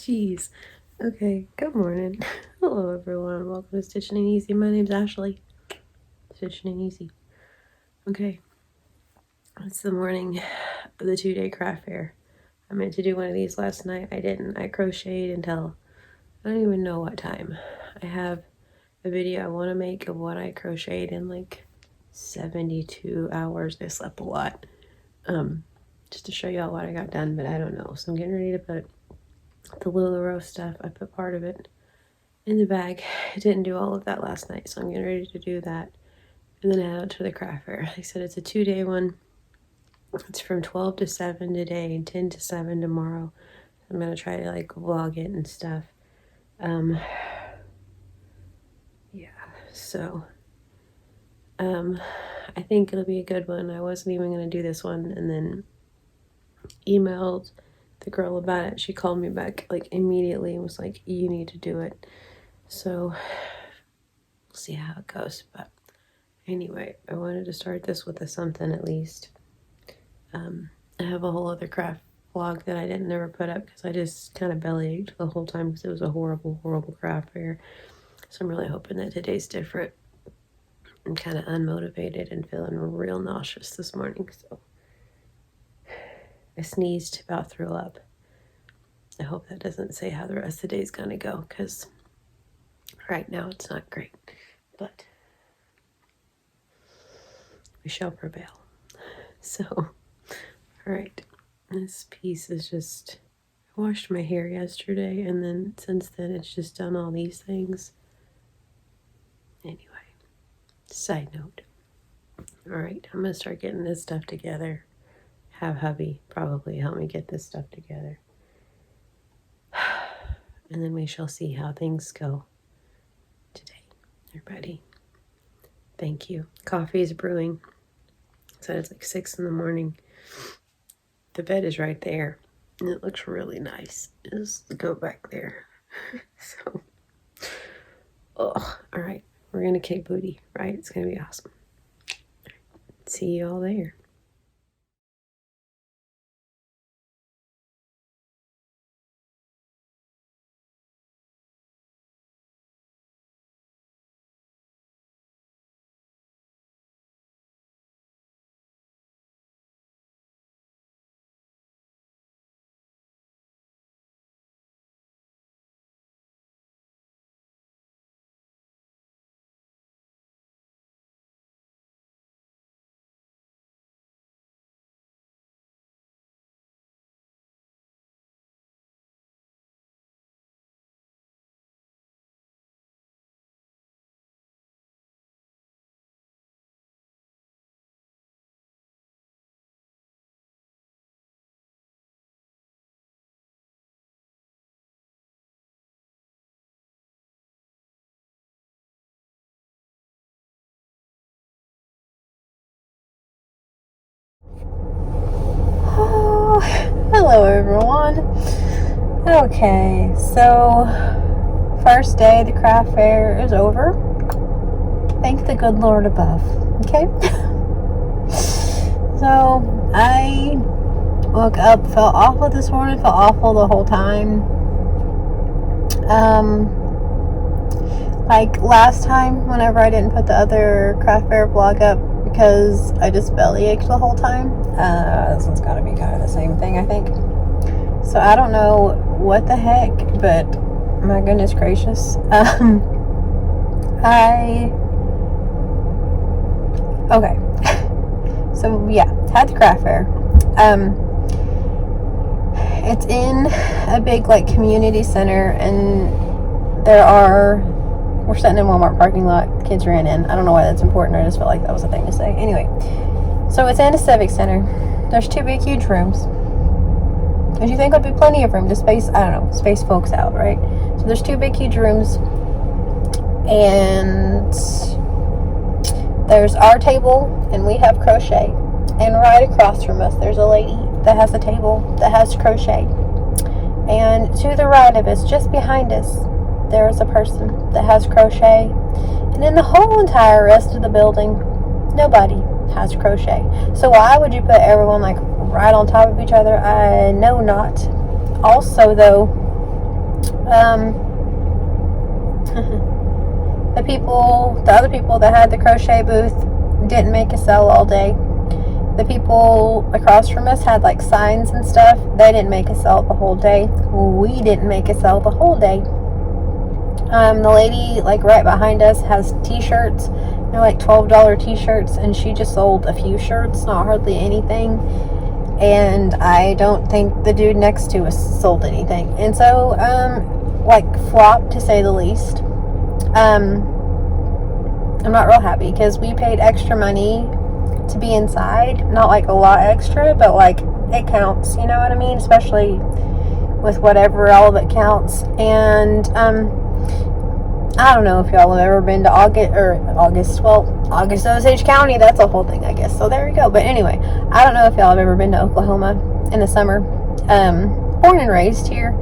Jeez. Okay, good morning. Hello, everyone. Welcome to Stitching and Easy. My name's Ashley. Stitching and Easy. Okay, it's the morning of the 2-day craft fair. I meant to do one of these last night. I didn't. I crocheted until I don't even know what time. I have a video I want to make of what I crocheted in like 72 hours. I slept a lot. Just to show y'all what I got done, but I don't know. So I'm getting ready to put the LuLaRoe stuff. I put part of it in the bag. I didn't do all of that last night, so I'm getting ready to do that and then head out to the craft fair. Like I said, it's a 2-day one. It's from 12 to 7 today and 10 to 7 tomorrow. I'm gonna try to like vlog it and stuff. Yeah, so I think it'll be a good one. I wasn't even gonna do this one, and then emailed the girl about it. She called me back like immediately and was like, you need to do it. So we'll see how it goes. But anyway, I wanted to start this with something at least. I have a whole other craft vlog that I didn't never put up because I just kind of bellyached the whole time because it was a horrible, horrible craft fair. So I'm really hoping that today's different. I'm kind of unmotivated and feeling real nauseous this morning. So I sneezed, about threw up. I hope that doesn't say how the rest of the day's gonna go, because right now it's not great, but we shall prevail. So, all right, this piece is just, I washed my hair yesterday, and then since then it's just done all these things. Anyway, side note. All right, I'm gonna start getting this stuff together. Have hubby probably help me get this stuff together. And then we shall see how things go today. Everybody, thank you. Coffee is brewing. So it's like 6 in the morning. The bed is right there. And it looks really nice. Just go back there. So, all right. We're going to kick booty, right? It's going to be awesome. See you all there. Hello everyone. Okay, so first day of the craft fair is over. Thank the good Lord above. Okay. So I woke up, felt awful this morning, felt awful the whole time. Like last time, whenever I didn't put the other craft fair vlog up because I just belly ached the whole time. This one's gotta be kind of the same thing, I think. So I don't know what the heck, but my goodness gracious. Okay. So yeah, had the craft fair. It's in a big like community center, and we're sitting in Walmart parking lot. Kids ran in. I don't know why that's important. I just felt like that was a thing to say. Anyway, so it's in a civic center. There's 2 big, huge rooms. And you think there'll be plenty of room to space, I don't know, space folks out, right? So there's 2 big, huge rooms. And there's our table, and we have crochet. And right across from us, there's a lady that has a table that has crochet. And to the right of us, just behind us, there is a person that has crochet. And in the whole entire rest of the building, nobody has crochet. So why would you put everyone like right on top of each other? I know not. Also though, The other people that had the crochet booth didn't make a sale all day. The people across from us had like signs and stuff. They didn't make a sale the whole day. We didn't make a sale the whole day. The lady like right behind us has t-shirts. They're like $12 t-shirts, and she just sold a few shirts, not hardly anything. And I don't think the dude next to us sold anything. And so, like, flop to say the least. I'm not real happy because we paid extra money to be inside. Not like a lot extra, but like it counts, you know what I mean? Especially with whatever, all of it counts. And I don't know if y'all have ever been to August Osage County. That's a whole thing, I guess. So there you go. But anyway, I don't know if y'all have ever been to Oklahoma in the summer. Born and raised here.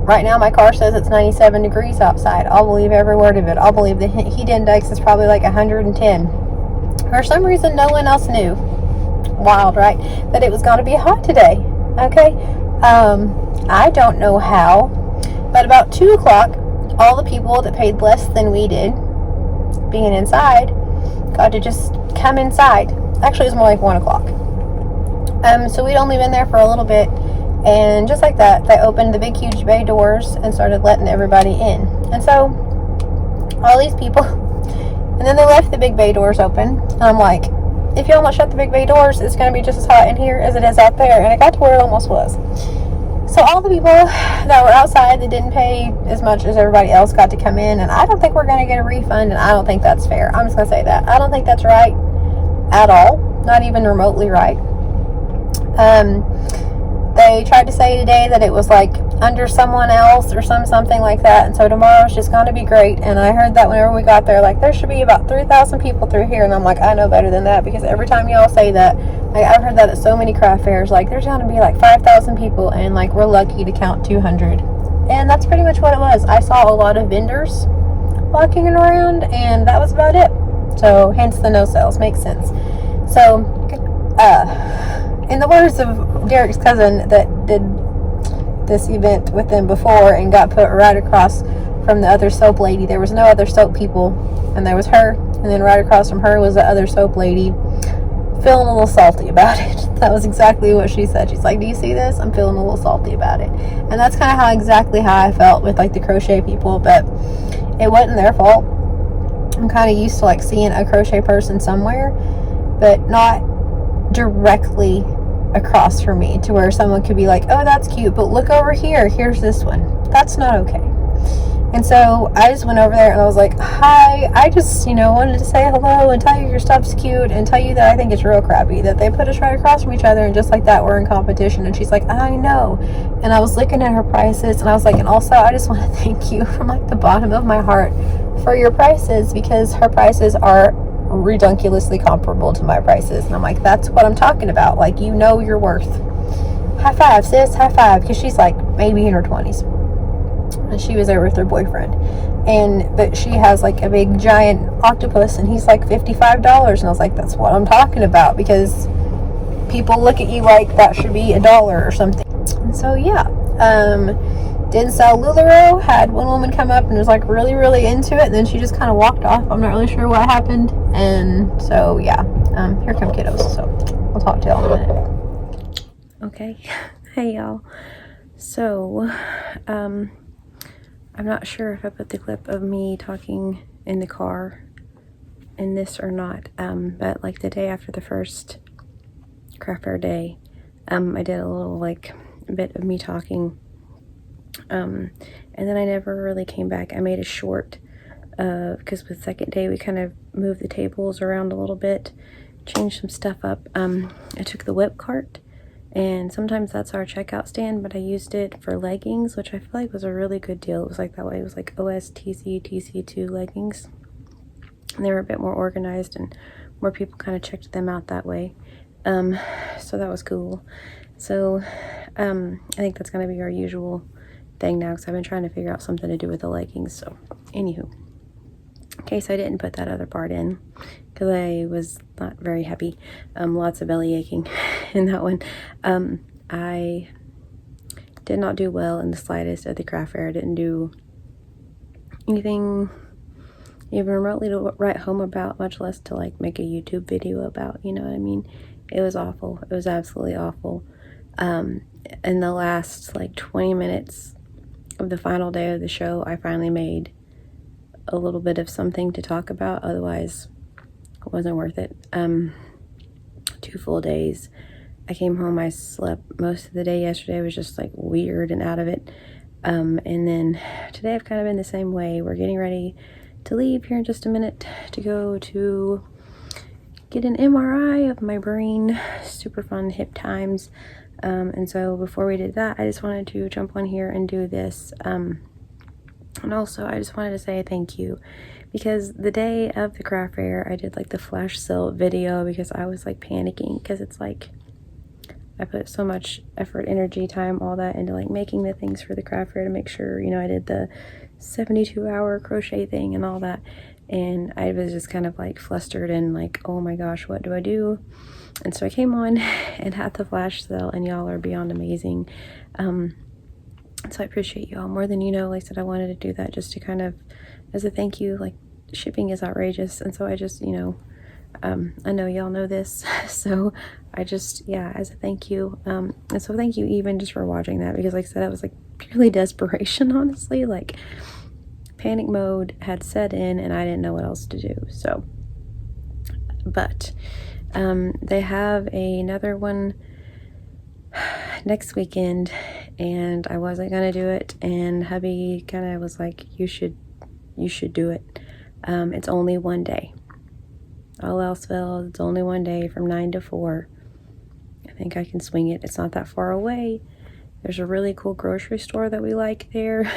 Right now my car says it's 97 degrees outside. I'll believe every word of it. I'll believe the heat index is probably like 110. For some reason, no one else knew. Wild, right? That it was going to be hot today. Okay? I don't know how, but about 2 o'clock, all the people that paid less than we did, being inside, got to just come inside. Actually, it was more like 1 o'clock. So we'd only been there for a little bit, and just like that, they opened the big, huge bay doors and started letting everybody in. And so, all these people, and then they left the big bay doors open, and I'm like, if y'all don't shut the big bay doors, it's going to be just as hot in here as it is out there. And it got to where it almost was. So all the people that were outside that didn't pay as much as everybody else got to come in, and I don't think we're going to get a refund, and I don't think that's fair. I'm just going to say that. I don't think that's right at all. Not even remotely right. They tried to say today that it was like under someone else or something like that, and so tomorrow's just going to be great. And I heard that whenever we got there, like, there should be about 3,000 people through here, and I'm like, I know better than that, because every time y'all say that, like, I've heard that at so many craft fairs, like, there's going to be like 5,000 people, and like, we're lucky to count 200. And that's pretty much what it was. I saw a lot of vendors walking around, and that was about it. So hence the no sales. Makes sense. So in the words of Derek's cousin that did this event with them before and got put right across from the other soap lady, there was no other soap people, and there was her, and then right across from her was the other soap lady, feeling a little salty about it. That was exactly what she said. She's like, do you see this? I'm feeling a little salty about it. And that's kind of exactly how I felt with like the crochet people, but it wasn't their fault. I'm kind of used to like seeing a crochet person somewhere, but not directly across from me to where someone could be like, oh, that's cute, but look over here, here's this one. That's not okay. And so I just went over there and I was like, hi, I just, wanted to say hello and tell you your stuff's cute and tell you that I think it's real crappy that they put us right across from each other, and just like that we're in competition. And she's like, I know. And I was looking at her prices, and I was like, and also I just want to thank you from like the bottom of my heart for your prices, because her prices are redunculously comparable to my prices. And I'm like, that's what I'm talking about. Like, your worth. High five, sis, high five. Because she's like maybe in her 20s. And she was there with her boyfriend. But she has like a big giant octopus, and he's like $55. And I was like, that's what I'm talking about, because people look at you like that should be $1 or something. And so yeah, didn't sell LuLaRoe. Had one woman come up and was like really, really into it, and then she just kind of walked off. I'm not really sure what happened. And so yeah, here come kiddos. So I'll talk to y'all in a minute. Okay. Hey y'all. So I'm not sure if I put the clip of me talking in the car in this or not, but like the day after the first craft fair day, I did a little like bit of me talking, and then I never really came back. I made a short, because with second day we kind of moved the tables around a little bit, changed some stuff up. I took the whip cart, and sometimes that's our checkout stand, but I used it for leggings, which I feel like was a really good deal. It was like that way. It was like OSTC TC2 leggings, and they were a bit more organized, and more people kind of checked them out that way. So that was cool. So I think that's going to be our usual thing now, because I've been trying to figure out something to do with the leggings. So anywho, in case I didn't put that other part in, because I was not very happy, lots of belly aching in that one. I did not do well in the slightest at the craft fair. I didn't do anything even remotely to write home about, much less to like make a YouTube video about, you know what I mean? It was awful. It was absolutely awful. In the last like 20 minutes of the final day of the show, I finally made a little bit of something to talk about. Otherwise, it wasn't worth it. 2 full days. I came home, I slept most of the day yesterday. I was just like weird and out of it. And then today I've kind of been the same way. We're getting ready to leave here in just a minute to go to get an MRI of my brain. Super fun, hip times. And so before we did that, I just wanted to jump on here and do this. And also I just wanted to say thank you, because the day of the craft fair I did like the flash sale video because I was like panicking, because it's like I put so much effort, energy, time, all that into like making the things for the craft fair to make sure, you know, I did the 72-hour crochet thing and all that. And I was just kind of like flustered and like, oh my gosh, what do I do? And so I came on and had the flash sale, and y'all are beyond amazing. So I appreciate y'all more than you know. Like I said, I wanted to do that just to kind of, as a thank you. Like, shipping is outrageous. And so I just, you know, I know y'all know this, so I just, yeah, as a thank you. And so thank you even just for watching that, because like I said, it was like purely desperation, honestly. Like, panic mode had set in and I didn't know what else to do. So, but they have another one next weekend, and I wasn't gonna do it, and hubby kind of was like, you should do it. It's only one day. All else fails, it's only one day from 9 to 4. I think I can swing it. It's not that far away. There's a really cool grocery store that we like there.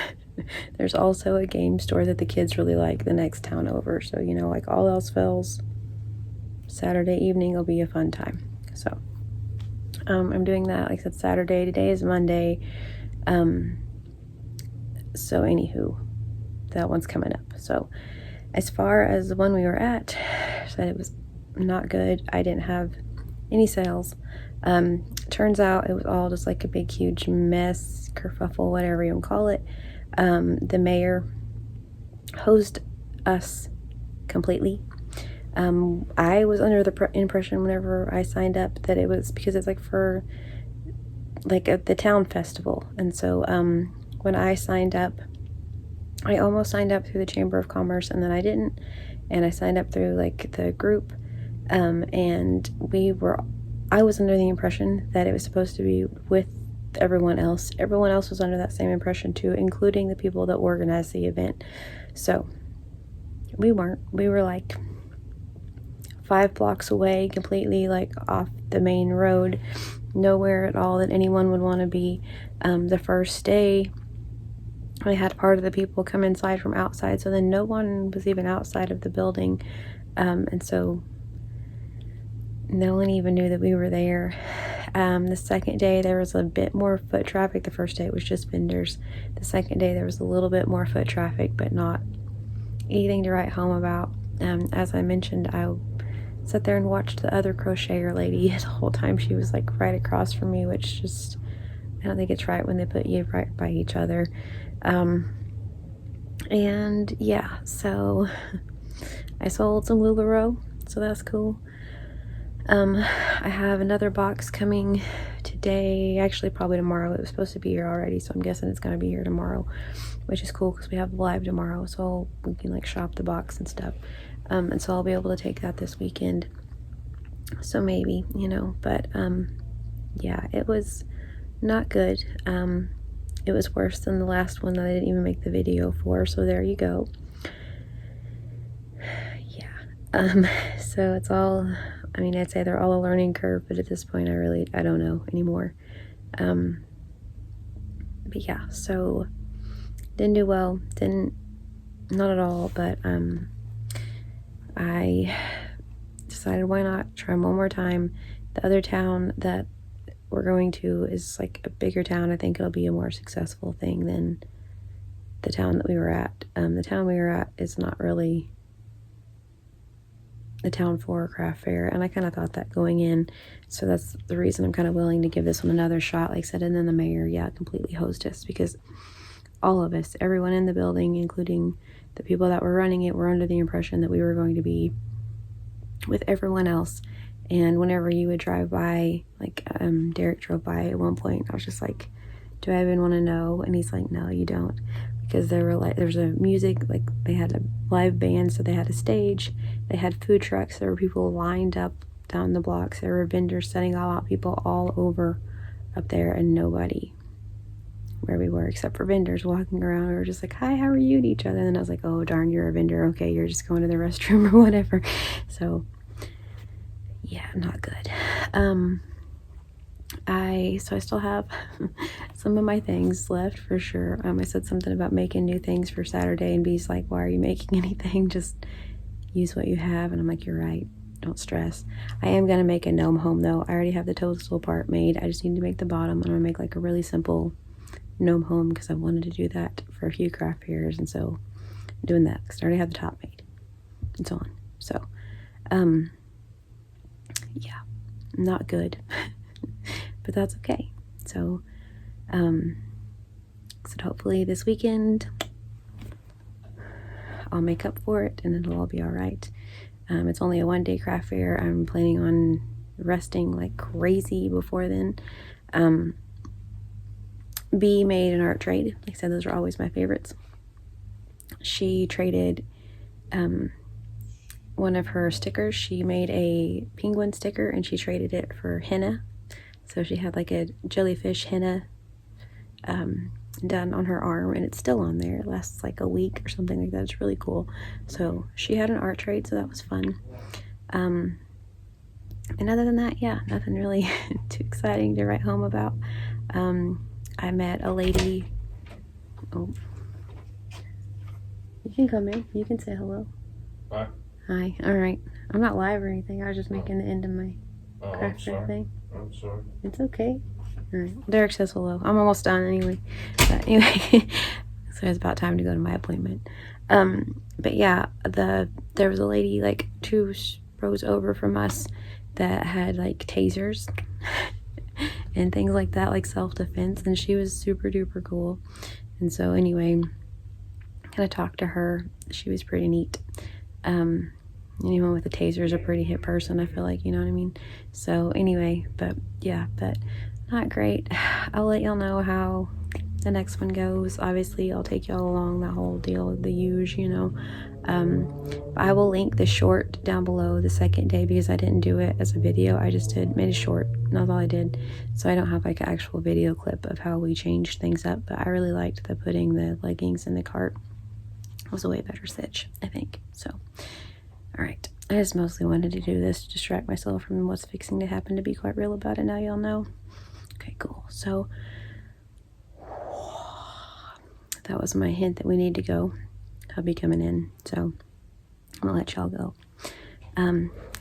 There's also a game store that the kids really like the next town over. So, you know, like all else fails, Saturday evening will be a fun time. So, I'm doing that. Like I said, Saturday. Today is Monday. So anywho, that one's coming up. So as far as the one we were at, said it was not good. I didn't have any sales. Turns out it was all just like a big huge mess, kerfuffle, whatever you want to call it. The mayor hosed us completely. I was under the impression whenever I signed up that it was because it's like for like the town festival. And so when I signed up, I almost signed up through the Chamber of Commerce, and then I didn't, and I signed up through like the group, and I was under the impression that it was supposed to be with everyone else. Everyone else was under that same impression too, including the people that organized the event. So we weren't. We were like 5 blocks away, completely like off the main road, nowhere at all that anyone would want to be. The first day, I had part of the people come inside from outside, so then no one was even outside of the building, and so no one even knew that we were there. The second day there was a bit more foot traffic. The first day it was just vendors. The second day there was a little bit more foot traffic, but not anything to write home about. As I mentioned, I sat there and watched the other crocheter lady the whole time. She was like right across from me, which just, I don't think it's right when they put you right by each other. And yeah, so I sold some LuLaRoe, so that's cool. I have another box coming today, actually probably tomorrow. It was supposed to be here already, so I'm guessing it's going to be here tomorrow, which is cool because we have live tomorrow, so we can like shop the box and stuff. And so I'll be able to take that this weekend. So maybe, you know, but yeah, it was not good. It was worse than the last one that I didn't even make the video for, so there you go. Yeah. So it's all, I mean, I'd say they're all a learning curve, but at this point I don't know anymore. But yeah, so didn't do well, not at all, but I decided why not try one more time. The other town that we're going to is like a bigger town. I think it'll be a more successful thing than the town that we were at. The town we were at is not really the town for a craft fair, and I kind of thought that going in, so that's the reason I'm kind of willing to give this one another shot, like I said. And then the mayor, yeah, completely hosed us, because all of us, everyone in the building, including the people that were running it, were under the impression that we were going to be with everyone else. And whenever you would drive by, like Derek drove by at one point, I was just like, do I even want to know? And he's like, no, you don't, because there's a music, like they had a live band, so they had a stage, they had food trucks, there were people lined up down the blocks, there were vendors setting all out, people all over up there, and nobody where we were except for vendors walking around. We were just like, hi, how are you, to each other. And then I was like, oh darn, you're a vendor, okay, you're just going to the restroom or whatever. So yeah, not good. I still have some of my things left for sure. I said something about making new things for Saturday, and B's like, why are you making anything? Just use what you have. And I'm like, you're right, don't stress. I am gonna make a gnome home though. I already have the toadstool part made. I just need to make the bottom. I'm gonna make like a really simple gnome home, because I wanted to do that for a few craft fairs, and so I'm doing that because I already have the top made and so on. So yeah, not good. But that's okay. So hopefully this weekend I'll make up for it and it'll all be all right. It's only a 1-day craft fair. I'm planning on resting like crazy before then. B made an art trade. Like I said, those are always my favorites. She traded one of her stickers. She made a penguin sticker and she traded it for henna. So she had like a jellyfish henna done on her arm, and it's still on there. It lasts like a week or something like that. It's really cool. So she had an art trade, so that was fun. And other than that, yeah, nothing really too exciting to write home about. I met a lady. Oh, you can come in. You can say hello. Hi. Hi. All right. I'm not live or anything. I was just making the end of my craft fair thing. I'm sorry. It's okay. All right. Derek says hello. I'm almost done anyway. But anyway, so it's about time to go to my appointment. But yeah, there was a lady like 2 rows over from us that had like tasers and things like that, like self-defense, and she was super duper cool. And so anyway, kind of talked to her. She was pretty neat. Anyone with a taser is a pretty hit person, I feel like, you know what I mean? So anyway, but yeah, but not great. I'll let y'all know how the next one goes. Obviously, I'll take y'all along that whole deal, the huge, you know. I will link the short down below the second day, because I didn't do it as a video. I just made a short. That's all I did. So I don't have like an actual video clip of how we changed things up, but I really liked the putting the leggings in the cart. It was a way better stitch, I think. So all right, I just mostly wanted to do this to distract myself from what's fixing to happen, to be quite real about it. Now y'all know. Okay, cool. So that was my hint that we need to go. I'll be coming in, so I'm gonna let y'all go.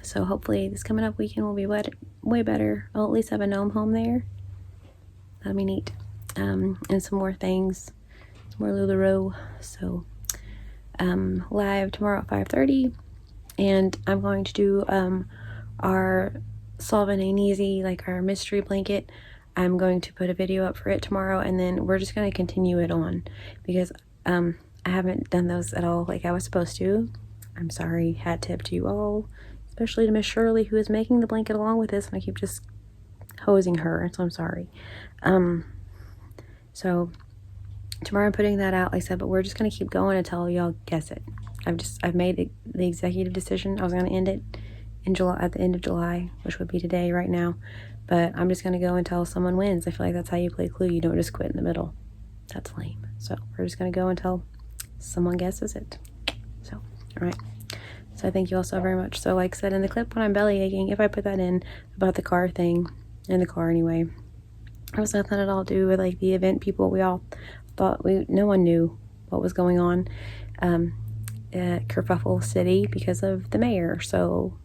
So hopefully this coming up weekend will be way better. I'll at least have a gnome home there. That'll be neat. And some more things, some more LuLaRoe. So live tomorrow at 5:30. And I'm going to do our Solving Ain't Easy, like our mystery blanket. I'm going to put a video up for it tomorrow, and then we're just going to continue it on, because I haven't done those at all like I was supposed to. I'm sorry. Hat tip to you all, especially to Miss Shirley, who is making the blanket along with this, and I keep just hosing her, so I'm sorry. So tomorrow I'm putting that out, like I said, but we're just going to keep going until y'all guess it. I've made the executive decision. I was going to end it in July, at the end of July, which would be today right now. But I'm just going to go until someone wins. I feel like that's how you play Clue. You don't just quit in the middle. That's lame. So we're just going to go until someone guesses it. So, all right. So I thank you all so very much. So like I said in the clip when I'm belly aching, if I put that in about the car thing, in the car anyway, it was nothing at all to do with like the event people. We all thought no one knew what was going on at Kerfuffle City because of the mayor. So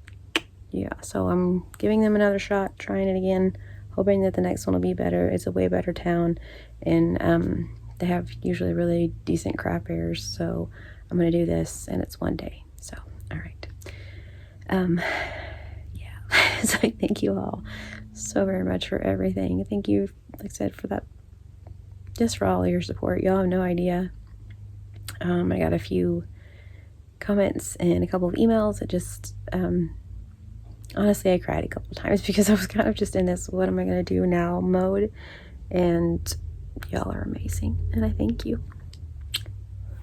yeah, so I'm giving them another shot, trying it again, hoping that the next one will be better. It's a way better town, and they have usually really decent craft fairs. So I'm gonna do this, and it's 1 day. So all right. Yeah. So I thank you all so very much for everything. Thank you, like I said, for that, just for all your support. Y'all have no idea. I got a few comments and a couple of emails. It just, honestly, I cried a couple of times because I was kind of just in this what am I going to do now mode, and y'all are amazing, and I thank you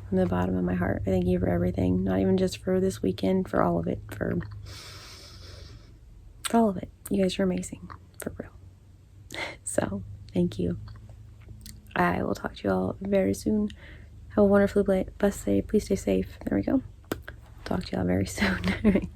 from the bottom of my heart. I thank you for everything, not even just for this weekend, for all of it, for all of it. You guys are amazing, for real. So thank you. I will talk to you all very soon. Have a wonderfully blessed day. Please stay safe. There we go. Talk to y'all very soon. All right.